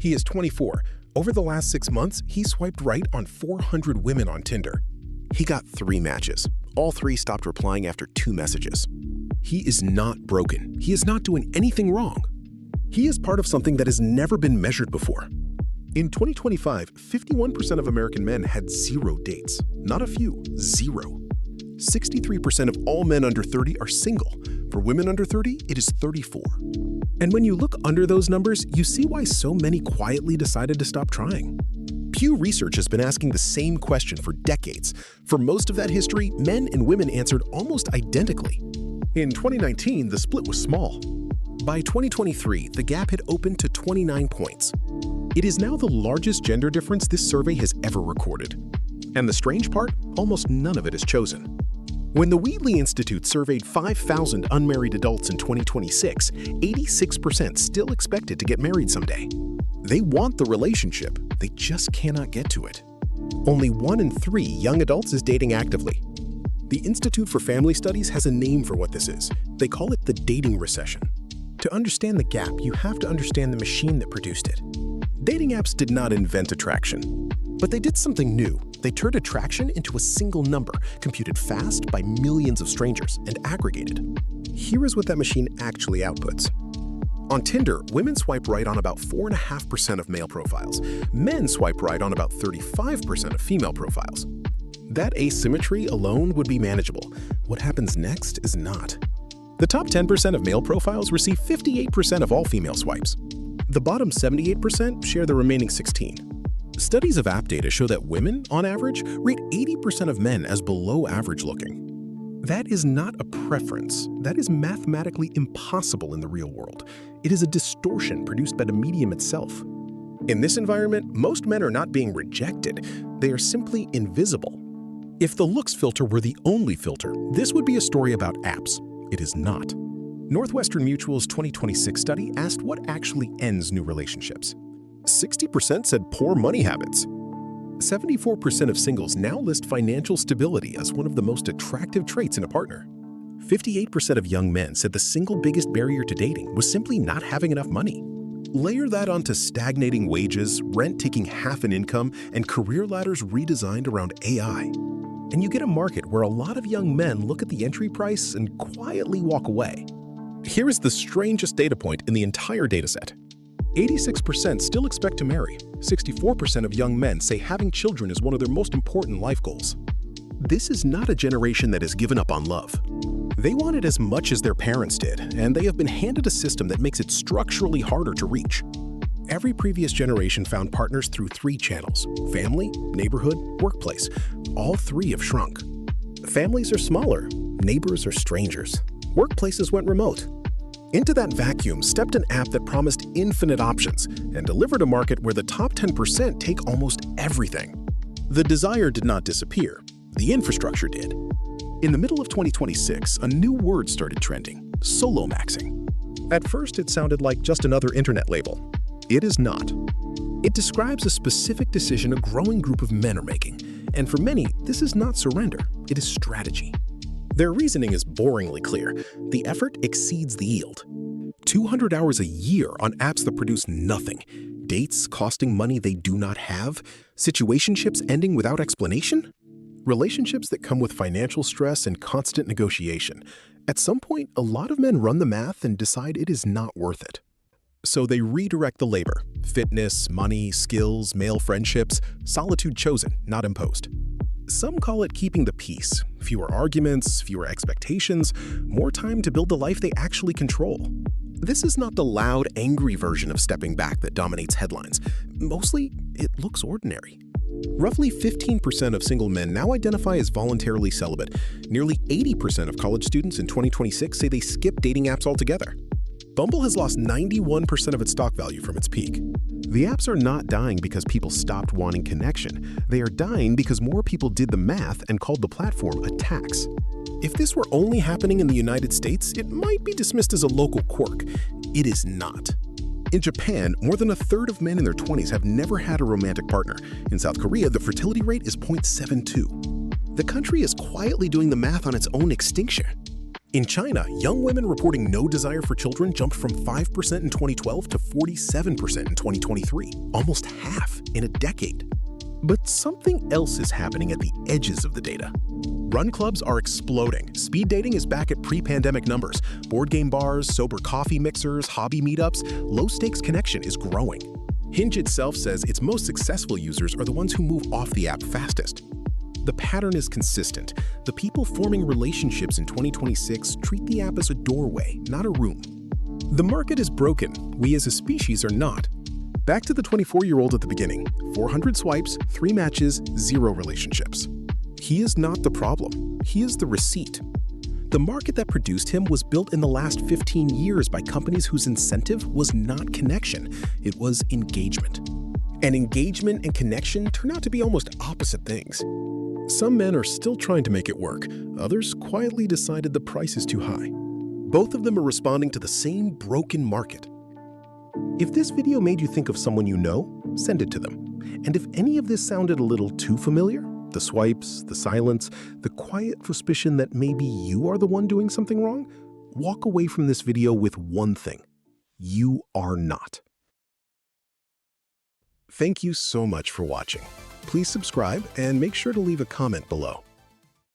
He is 24. Over the last 6 months, he swiped right on 400 women on Tinder. He got 3 matches. All 3 stopped replying after 2 messages. He is not broken. He is not doing anything wrong. He is part of something that has never been measured before. In 2025, 51% of American men had 0 dates. Not a few, 0. 63% of all men under 30 are single. For women under 30, it is 34. And when you look under those numbers, you see why so many quietly decided to stop trying. Pew Research has been asking the same question for decades. For most of that history, men and women answered almost identically. In 2019, the split was small. By 2023, the gap had opened to 29 points. It is now the largest gender difference this survey has ever recorded. And the strange part, almost none of it is chosen. When the Wheatley Institute surveyed 5,000 unmarried adults in 2026, 86% still expected to get married someday. They want the relationship, they just cannot get to it. Only 1 in 3 young adults is dating actively. The Institute for Family Studies has a name for what this is. They call it the dating recession. To understand the gap, you have to understand the machine that produced it. Dating apps did not invent attraction, but they did something new. They turned attraction into a single number, computed fast by millions of strangers, and aggregated. Here is what that machine actually outputs. On Tinder, women swipe right on about 4.5% of male profiles. Men swipe right on about 35% of female profiles. That asymmetry alone would be manageable. What happens next is not. The top 10% of male profiles receive 58% of all female swipes. The bottom 78% share the remaining 16%. Studies of app data show that women, on average, rate 80% of men as below average looking. That is not a preference. That is mathematically impossible in the real world. It is a distortion produced by the medium itself. In this environment, most men are not being rejected. They are simply invisible. If the looks filter were the only filter, this would be a story about apps. It is not. Northwestern Mutual's 2026 study asked what actually ends new relationships. 60% said poor money habits. 74% of singles now list financial stability as one of the most attractive traits in a partner. 58% of young men said the single biggest barrier to dating was simply not having enough money. Layer that onto stagnating wages, rent taking half an income, and career ladders redesigned around AI. And you get a market where a lot of young men look at the entry price and quietly walk away. Here is the strangest data point in the entire dataset. 86% still expect to marry. 64% of young men say having children is one of their most important life goals. This is not a generation that has given up on love. They want it as much as their parents did, and they have been handed a system that makes it structurally harder to reach. Every previous generation found partners through 3 channels: family, neighborhood, workplace. All 3 have shrunk. Families are smaller, neighbors are strangers. Workplaces went remote. Into that vacuum stepped an app that promised infinite options and delivered a market where the top 10% take almost everything. The desire did not disappear. The infrastructure did. In the middle of 2026, a new word started trending: solo maxing. At first, it sounded like just another internet label. It is not. It describes a specific decision a growing group of men are making. And for many, this is not surrender, it is strategy. Their reasoning is boringly clear. The effort exceeds the yield. 200 hours a year on apps that produce nothing. Dates costing money they do not have. Situationships ending without explanation. Relationships that come with financial stress and constant negotiation. At some point, a lot of men run the math and decide it is not worth it. So they redirect the labor: fitness, money, skills, male friendships, solitude chosen, not imposed. Some call it keeping the peace. Fewer arguments, fewer expectations, more time to build the life they actually control. This is not the loud, angry version of stepping back that dominates headlines. Mostly, it looks ordinary. Roughly 15% of single men now identify as voluntarily celibate. Nearly 80% of college students in 2026 say they skip dating apps altogether. Bumble has lost 91% of its stock value from its peak. The apps are not dying because people stopped wanting connection. They are dying because more people did the math and called the platform a tax. If this were only happening in the United States, it might be dismissed as a local quirk. It is not. In Japan, more than a third of men in their 20s have never had a romantic partner. In South Korea, the fertility rate is 0.72. The country is quietly doing the math on its own extinction. In China, young women reporting no desire for children jumped from 5% in 2012 to 47% in 2023, almost half in a decade. But something else is happening at the edges of the data. Run clubs are exploding. Speed dating is back at pre-pandemic numbers. Board game bars, sober coffee mixers, hobby meetups, low-stakes connection is growing. Hinge itself says its most successful users are the ones who move off the app fastest. The pattern is consistent. The people forming relationships in 2026 treat the app as a doorway, not a room. The market is broken. We as a species are not. Back to the 24-year-old at the beginning. 400 swipes, 3 matches, 0 relationships. He is not the problem. He is the receipt. The market that produced him was built in the last 15 years by companies whose incentive was not connection, it was engagement. And engagement and connection turn out to be almost opposite things. Some men are still trying to make it work. Others quietly decided the price is too high. Both of them are responding to the same broken market. If this video made you think of someone you know, send it to them. And if any of this sounded a little too familiar, the swipes, the silence, the quiet suspicion that maybe you are the one doing something wrong, walk away from this video with one thing: you are not. Thank you so much for watching. Please subscribe and make sure to leave a comment below.